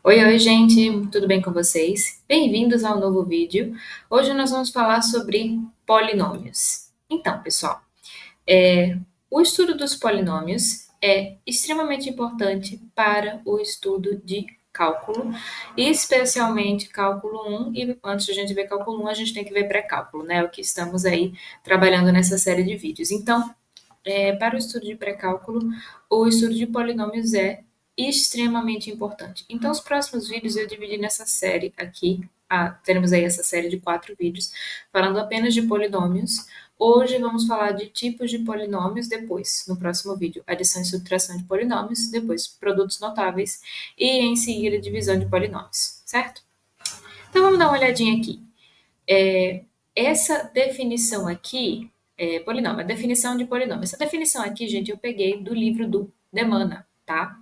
Oi, oi, gente, tudo bem com vocês? Bem-vindos ao novo vídeo. Hoje nós vamos falar sobre polinômios. Então, pessoal, o estudo dos polinômios é extremamente importante para o estudo de cálculo, especialmente cálculo 1, e antes de a gente ver cálculo 1, a gente tem que ver pré-cálculo, né? O que estamos aí trabalhando nessa série de vídeos. Então, para o estudo de pré-cálculo, o estudo de polinômios é extremamente importante. Então, os próximos vídeos eu dividi nessa série aqui. Teremos aí essa série de 4 vídeos falando apenas de polinômios. Hoje vamos falar de tipos de polinômios, depois, no próximo vídeo, adição e subtração de polinômios, depois produtos notáveis e em seguida divisão de polinômios, certo? Então vamos dar uma olhadinha aqui. Essa definição aqui, polinômio, a definição de polinômio. Essa definição aqui, gente, eu peguei do livro do Demana, tá?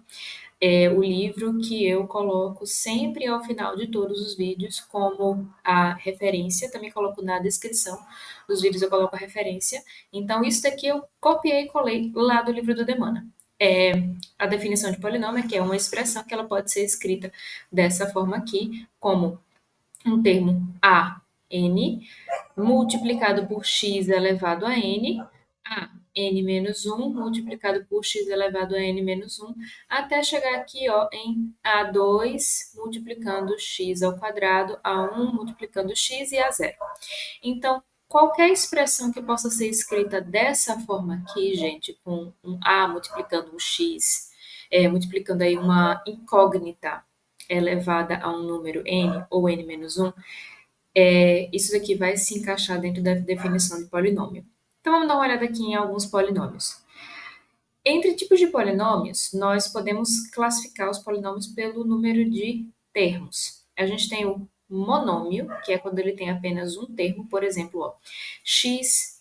É o livro que eu coloco sempre ao final de todos os vídeos como a referência, também coloco na descrição dos vídeos, eu coloco a referência. Então, isso daqui eu copiei e colei lá do livro do Demana. É a definição de polinômio, que é uma expressão que ela pode ser escrita dessa forma aqui, como um termo a n multiplicado por x elevado a n, a n menos 1 multiplicado por x elevado a n menos 1, até chegar aqui ó, em a2 multiplicando x ao quadrado, a1 multiplicando x e a0. Então, qualquer expressão que possa ser escrita dessa forma aqui, gente, com um a multiplicando um x, multiplicando aí uma incógnita elevada a um número n ou n menos 1, isso daqui vai se encaixar dentro da definição de polinômio. Então, vamos dar uma olhada aqui em alguns polinômios. Entre tipos de polinômios, nós podemos classificar os polinômios pelo número de termos. A gente tem o monômio, que é quando ele tem apenas um termo, por exemplo, ó, x,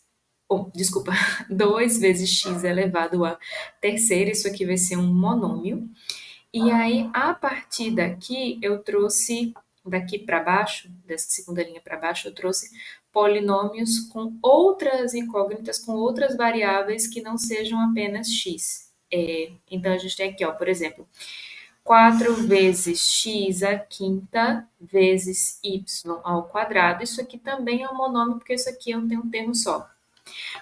desculpa, 2 vezes x elevado a terceira, isso aqui vai ser um monômio. E aí, a partir daqui, eu trouxe, daqui para baixo, dessa segunda linha para baixo, eu trouxe polinômios com outras incógnitas, com outras variáveis que não sejam apenas x. Então, a gente tem aqui, ó, por exemplo, 4 vezes x à quinta vezes y ao quadrado. Isso aqui também é um monômio, porque isso aqui tem um termo só.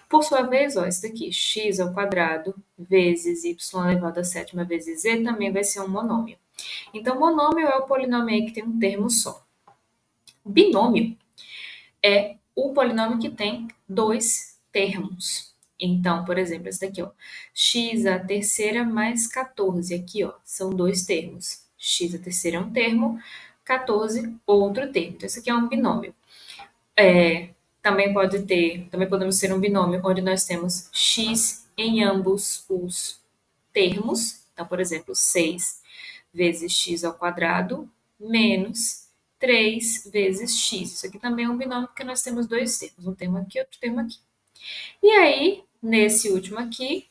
Por sua vez, ó, isso daqui, x ao quadrado vezes y elevado à sétima vezes z, também vai ser um monômio. Então, monômio é o polinômio aí que tem um termo só. Binômio é o polinômio que tem dois termos. Então, por exemplo, esse daqui, ó, x à terceira mais 14, aqui, ó, são dois termos. X à terceira é um termo, 14 outro termo. Então, esse aqui é um binômio. Também podemos ter um binômio onde nós temos x em ambos os termos. Então, por exemplo, 6 vezes x ao quadrado menos 3 vezes x. Isso aqui também é um binômio porque nós temos dois termos, um termo aqui e outro termo aqui. E aí, nesse último aqui,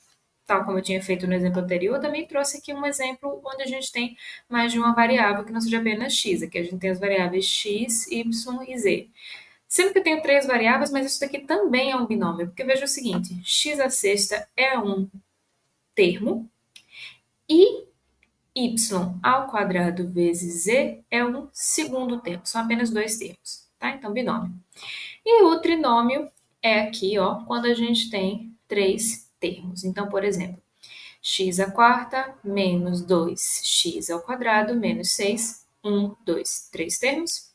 tal como eu tinha feito no exemplo anterior, eu também trouxe aqui um exemplo onde a gente tem mais de uma variável que não seja apenas x. Aqui a gente tem as variáveis x, y e z. Sendo que eu tenho 3 variáveis, mas isso daqui também é um binômio, porque veja o seguinte, x à sexta é um termo e y ao quadrado vezes z é um segundo termo, são apenas dois termos, tá? Então, binômio. E o trinômio é aqui, ó, quando a gente tem 3 termos. Então, por exemplo, x à quarta menos 2x ao quadrado menos 6, 1, 2, 3 termos.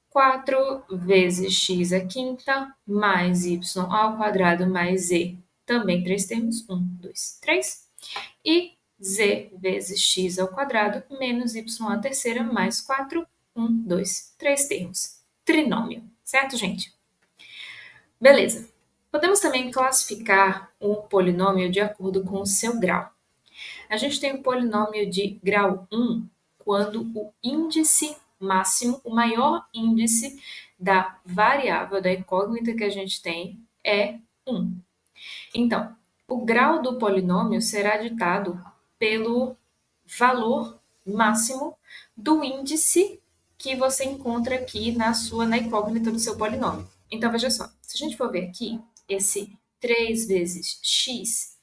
4 vezes x à quinta mais y ao quadrado mais z, também 3 termos, 1, 2, 3. E z vezes x ao quadrado menos y à terceira mais 4, 1, 2, 3 termos. Trinômio, certo, gente? Beleza. Podemos também classificar um polinômio de acordo com o seu grau. A gente tem o polinômio de grau 1 quando o índice máximo, o maior índice da variável, da incógnita que a gente tem é 1. Então, o grau do polinômio será ditado pelo valor máximo do índice que você encontra aqui na incógnita do seu polinômio. Então, veja só, se a gente for ver aqui, esse 3 vezes x,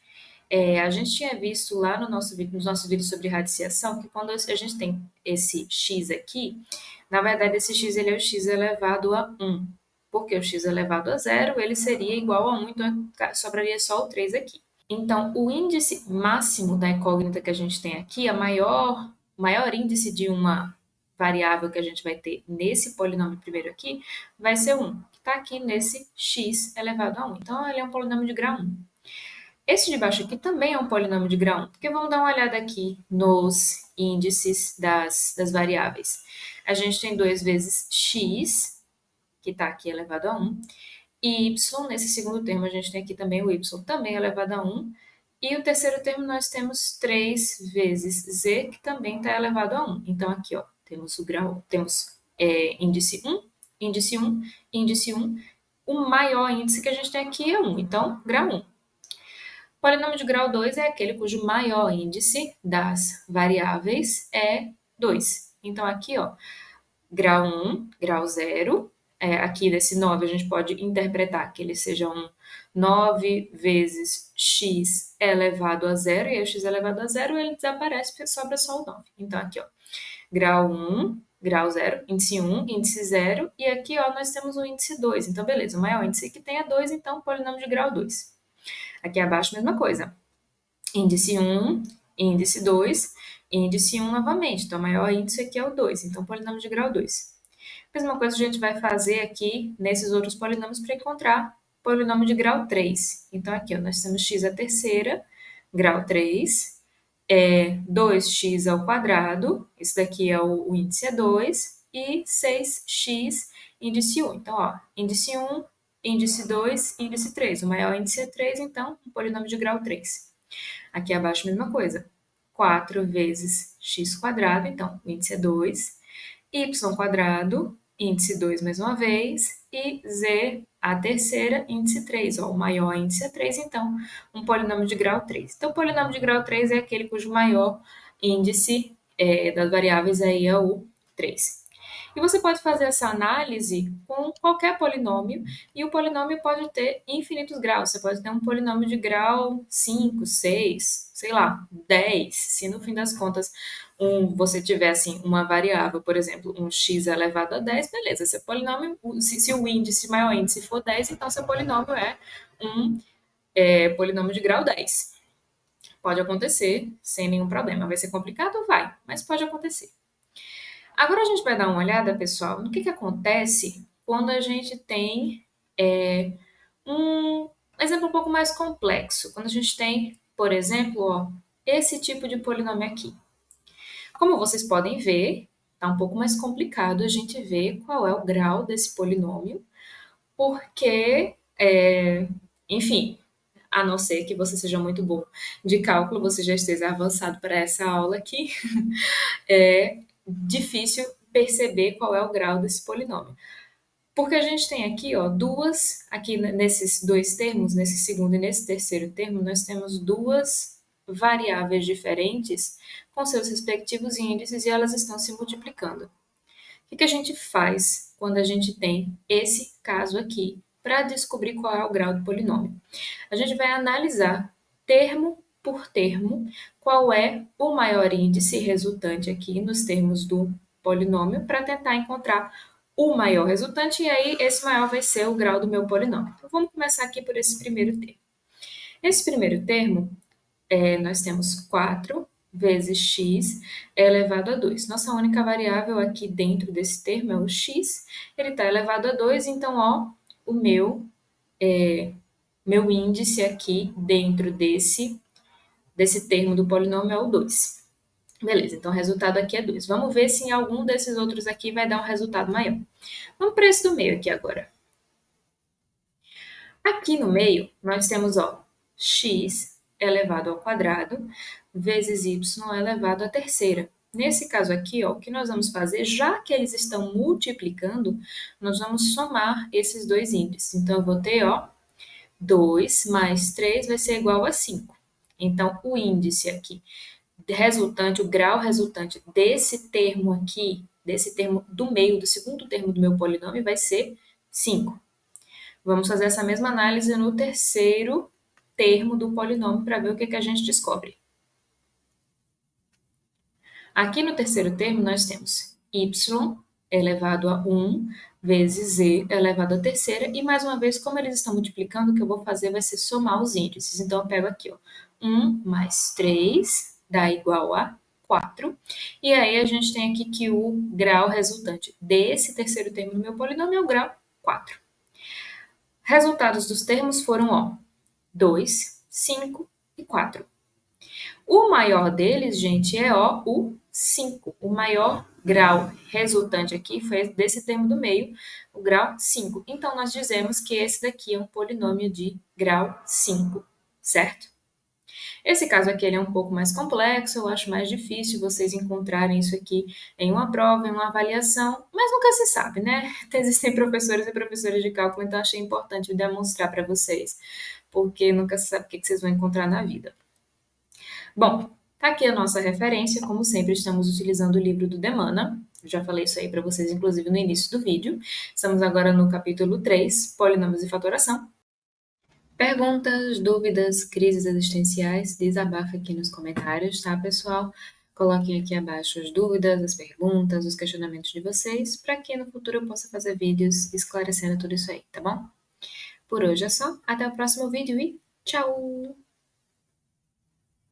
A gente tinha visto lá no nos nossos vídeos sobre radiciação que quando a gente tem esse x aqui, na verdade esse x ele é o x elevado a 1. Porque o x elevado a zero ele seria igual a 1, então sobraria só o 3 aqui. Então, o índice máximo da incógnita que a gente tem aqui, o maior índice de uma variável que a gente vai ter nesse polinômio primeiro aqui, vai ser 1, que está aqui nesse x elevado a 1. Então, ele é um polinômio de grau 1. Esse de baixo aqui também é um polinômio de grau 1, porque vamos dar uma olhada aqui nos índices das variáveis. A gente tem 2 vezes x, que está aqui elevado a 1, e y, nesse segundo termo, a gente tem aqui também o y, também elevado a 1, e o terceiro termo nós temos 3 vezes z, que também está elevado a 1. Então, aqui, ó, temos o grau, temos índice 1, índice 1, índice 1. O maior índice que a gente tem aqui é 1, então, grau 1. Polinômio de grau 2 é aquele cujo maior índice das variáveis é 2. Então, aqui, ó, grau 1, grau 0. Aqui desse 9 a gente pode interpretar que ele seja um 9 vezes x elevado a zero, e aí o x elevado a zero ele desaparece porque sobra só o 9. Então, aqui, ó, grau 1, grau 0, índice 1, índice 0, e aqui, ó, nós temos o índice 2. Então, beleza, o maior índice que tem é 2, então polinômio de grau 2. Aqui abaixo, mesma coisa. Índice 1, índice 2, índice 1 novamente. Então, o maior índice aqui é o 2, então polinômio de grau 2. Mesma coisa a gente vai fazer aqui nesses outros polinômios para encontrar polinômio de grau 3. Então, aqui ó, nós temos x à terceira, grau 3, 2x ao quadrado, esse daqui é o índice é 2, e 6x, índice 1. Então, ó, índice 1, índice 2, índice 3. O maior índice é 3, então, um polinômio de grau 3. Aqui abaixo, mesma coisa. 4 vezes x quadrado, então, o índice é 2. Y quadrado, índice 2 mais uma vez, e z a terceira, índice 3. Ó, o maior índice é 3, então, um polinômio de grau 3. Então, o polinômio de grau 3 é aquele cujo maior índice das variáveis aí é o 3. E você pode fazer essa análise com qualquer polinômio, e o polinômio pode ter infinitos graus. Você pode ter um polinômio de grau 5, 6, sei lá, 10, se no fim das contas você tiver assim uma variável, por exemplo, um x elevado a 10, beleza, seu polinômio, se o índice, maior índice for 10, então seu polinômio é um polinômio de grau 10. Pode acontecer sem nenhum problema. Vai ser complicado? Vai, mas pode acontecer. Agora a gente vai dar uma olhada, pessoal, no que acontece quando a gente tem um exemplo um pouco mais complexo. Quando a gente tem, por exemplo, ó, esse tipo de polinômio aqui. Como vocês podem ver, está um pouco mais complicado a gente ver qual é o grau desse polinômio, porque, enfim, a não ser que você seja muito bom de cálculo, você já esteja avançado para essa aula aqui, é difícil perceber qual é o grau desse polinômio. Porque a gente tem aqui, ó, aqui nesses dois termos, nesse segundo e nesse terceiro termo, nós temos duas variáveis diferentes com seus respectivos índices e elas estão se multiplicando. O que a gente faz quando a gente tem esse caso aqui para descobrir qual é o grau do polinômio? A gente vai analisar termo por termo qual é o maior índice resultante aqui nos termos do polinômio para tentar encontrar o maior resultante, e aí esse maior vai ser o grau do meu polinômio. Então, vamos começar aqui por esse primeiro termo. Esse primeiro termo, nós temos 4 vezes x elevado a 2. Nossa única variável aqui dentro desse termo é o x, ele está elevado a 2, então, ó, o meu índice aqui dentro desse termo do polinômio é o 2. Beleza, então o resultado aqui é 2. Vamos ver se em algum desses outros aqui vai dar um resultado maior. Vamos para esse do meio aqui agora. Aqui no meio, nós temos, ó, x elevado ao quadrado vezes y elevado à terceira. Nesse caso aqui, ó, o que nós vamos fazer, já que eles estão multiplicando, nós vamos somar esses dois índices. Então, eu vou ter, ó, 2 mais 3 vai ser igual a 5. Então, o índice aqui resultante, o grau resultante desse termo aqui, desse termo do meio, do segundo termo do meu polinômio, vai ser 5. Vamos fazer essa mesma análise no terceiro termo do polinômio para ver o que que a gente descobre. Aqui no terceiro termo, nós temos y elevado a 1 vezes z elevado à terceira, e mais uma vez, como eles estão multiplicando, o que eu vou fazer vai ser somar os índices. Então, eu pego aqui, ó, 1 mais 3 dá igual a 4. E aí, a gente tem aqui que o grau resultante desse terceiro termo do meu polinômio é o grau 4. Resultados dos termos foram, ó, 2, 5 e 4. O maior deles, gente, é ó, o 5. O maior grau resultante aqui foi desse termo do meio, o grau 5. Então, nós dizemos que esse daqui é um polinômio de grau 5, certo? Esse caso aqui ele é um pouco mais complexo, eu acho mais difícil vocês encontrarem isso aqui em uma prova, em uma avaliação, mas nunca se sabe, né? Existem professores e professoras de cálculo, então achei importante demonstrar para vocês, porque nunca se sabe o que vocês vão encontrar na vida. Bom, tá aqui a nossa referência, como sempre estamos utilizando o livro do Demana, já falei isso aí para vocês, inclusive, no início do vídeo. Estamos agora no capítulo 3, Polinômios e Fatoração. Perguntas, dúvidas, crises existenciais, desabafa aqui nos comentários, tá, pessoal? Coloquem aqui abaixo as dúvidas, as perguntas, os questionamentos de vocês, para que no futuro eu possa fazer vídeos esclarecendo tudo isso aí, tá bom? Por hoje é só, até o próximo vídeo e tchau!